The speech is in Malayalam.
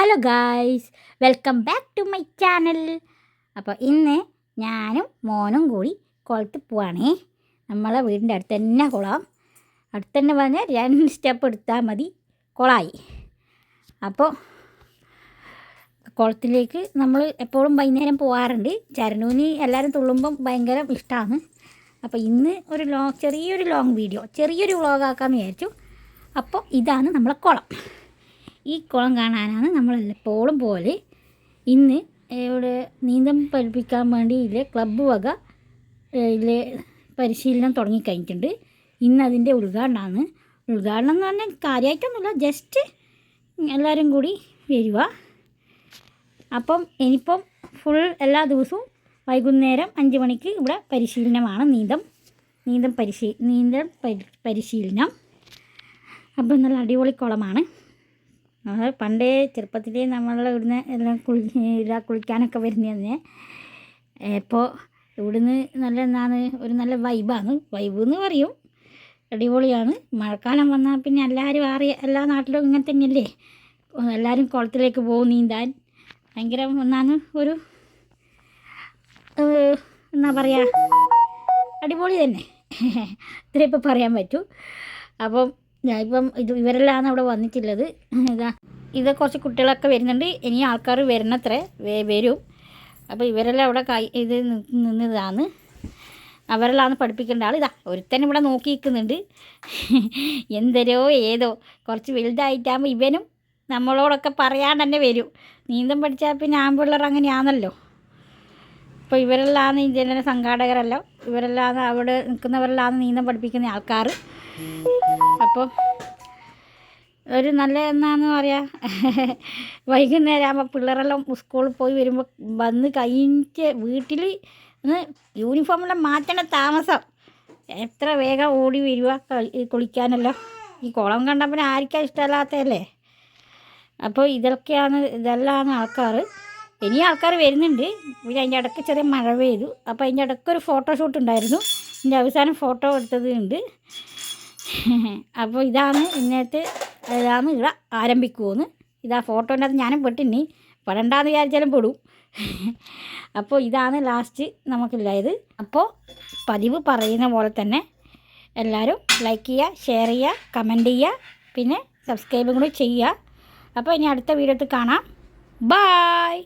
Hello guys, welcome back to my channel. അപ്പോൾ ഇന്ന് ഞാനും മോനും കൂടി കുളത്തിൽ പോവാണേ. നമ്മളെ വീടിൻ്റെ അടുത്ത് തന്നെ കുളം. അടുത്ത് തന്നെ പറഞ്ഞാൽ 2 സ്റ്റെപ്പ് എടുത്താൽ മതി, കുളമായി. അപ്പോൾ കുളത്തിലേക്ക് നമ്മൾ എപ്പോഴും വൈകുന്നേരം പോകാറുണ്ട്. ചരണൂന് എല്ലാവരും തുള്ളുമ്പം ഭയങ്കര ഇഷ്ടമാണ്. അപ്പോൾ ഇന്ന് ഒരു ചെറിയൊരു ലോങ് വീഡിയോ, ചെറിയൊരു വ്ളോഗാക്കാമെന്ന് വിചാരിച്ചു. അപ്പോൾ ഇതാണ് നമ്മളെ കുളം. ഈ കുളം കാണാനാണ് നമ്മളെപ്പോഴും പോലെ. ഇന്ന് ഇവിടെ നീന്തം പഠിപ്പിക്കാൻ വേണ്ടി ക്ലബ്ബ് വക പരിശീലനം തുടങ്ങിക്കഴിഞ്ഞിട്ടുണ്ട്. ഇന്ന് അതിൻ്റെ ഉദ്ഘാടനമാണ്. ഉദ്ഘാടനം എന്ന് പറഞ്ഞാൽ കാര്യമായിട്ടൊന്നുമില്ല, ജസ്റ്റ് എല്ലാവരും കൂടി വരിക. അപ്പം ഇനിയിപ്പം ഫുൾ എല്ലാ ദിവസവും വൈകുന്നേരം 5 മണിക്ക് ഇവിടെ പരിശീലനമാണ്, നീന്തം പരിശീലനം. അപ്പം നല്ല അടിപൊളി കുളമാണ്. പണ്ടേ ചെറുപ്പത്തിലേ നമ്മളെ ഇവിടുന്ന് എല്ലാം കുളിക്കാനൊക്കെ വരുന്നതന്നെ. ഇപ്പോൾ ഇവിടുന്ന് ഒരു നല്ല വൈബ് എന്ന് പറയും, അടിപൊളിയാണ്. മഴക്കാലം വന്നാൽ പിന്നെ എല്ലാ നാട്ടിലും ഇങ്ങനെ തന്നെയല്ലേ, എല്ലാവരും കുളത്തിലേക്ക് പോകും നീന്താൻ. ഭയങ്കര ഒരു എന്നാ പറയുക, അടിപൊളി തന്നെ ഇത്രയും ഇപ്പോൾ പറയാൻ പറ്റൂ. അപ്പം ഇപ്പം ഇവരെല്ലാം അവിടെ വന്നിട്ടുള്ളത്. ഇത് കുറച്ച് കുട്ടികളൊക്കെ വരുന്നുണ്ട്, ഇനി ആൾക്കാർ വരണത്രേ വരും. അപ്പോൾ ഇവരെല്ലാം അവിടെ നിന്നതാണ്. അവരെല്ലാം പഠിപ്പിക്കേണ്ട ആൾ. ഒരുത്തൻ ഇവിടെ നോക്കി നിൽക്കുന്നുണ്ട്. എന്തരോ ഏതോ കുറച്ച് വലുതായിട്ടാകുമ്പോൾ ഇവനും നമ്മളോടൊക്കെ പറയാൻ തന്നെ വരും. നീന്തം പഠിച്ചാൽ പിന്നെ ആൺപിള്ളേർ അങ്ങനെയാണല്ലോ. അപ്പോൾ ഇവരെല്ലാം ഇതിൻ്റെ സംഘാടകരല്ലോ, ഇവരെല്ലാം അവിടെ നിൽക്കുന്നവരെല്ലാം നീന്തം പഠിപ്പിക്കുന്ന ആൾക്കാർ. അപ്പോൾ ഒരു നല്ല എന്നാന്ന് പറയുക, വൈകുന്നേരം ആകുമ്പോൾ പിള്ളേരെല്ലാം സ്കൂളിൽ പോയി വരുമ്പോൾ വന്ന് കഴിഞ്ഞിട്ട് വീട്ടിൽ യൂണിഫോമെല്ലാം മാറ്റണ താമസം. എത്ര വേഗം ഓടി വരിക കുളിക്കാനല്ലോ. ഈ കുളം കണ്ടപ്പോൾ ആർക്കാണ് ഇഷ്ടമല്ലാത്തതല്ലേ. അപ്പോൾ ഇതെല്ലാം ആൾക്കാർ. ഇനി ആൾക്കാർ വരുന്നുണ്ട്. പിന്നെ അതിൻ്റെ ഇടയ്ക്ക് ചെറിയ മഴ പെയ്തു. അപ്പോൾ അതിൻ്റെ ഇടയ്ക്കൊരു ഫോട്ടോഷൂട്ട് ഉണ്ടായിരുന്നു. ഇതിൻ്റെ അവസാനം ഫോട്ടോ എടുത്തത് ഉണ്ട്. അപ്പോൾ ഇതാണ് ഇവിടെ ആരംഭിക്കുമെന്ന്. ഫോട്ടോൻ്റെ അത് ഞാനും പെട്ടിനി, പെടണ്ടാന്ന് വിചാരിച്ചാലും പെടും. അപ്പോൾ ഇതാണ് ലാസ്റ്റ് നമുക്കുള്ളത്. അപ്പോൾ പതിവ് പറയുന്ന പോലെ തന്നെ എല്ലാവരും ലൈക്ക് ചെയ്യുക, ഷെയർ ചെയ്യുക, കമൻറ്റ് ചെയ്യുക, പിന്നെ സബ്സ്ക്രൈബും കൂടി ചെയ്യുക. അപ്പോൾ ഇനി അടുത്ത വീഡിയോയിൽ കാണാം. ബായ്.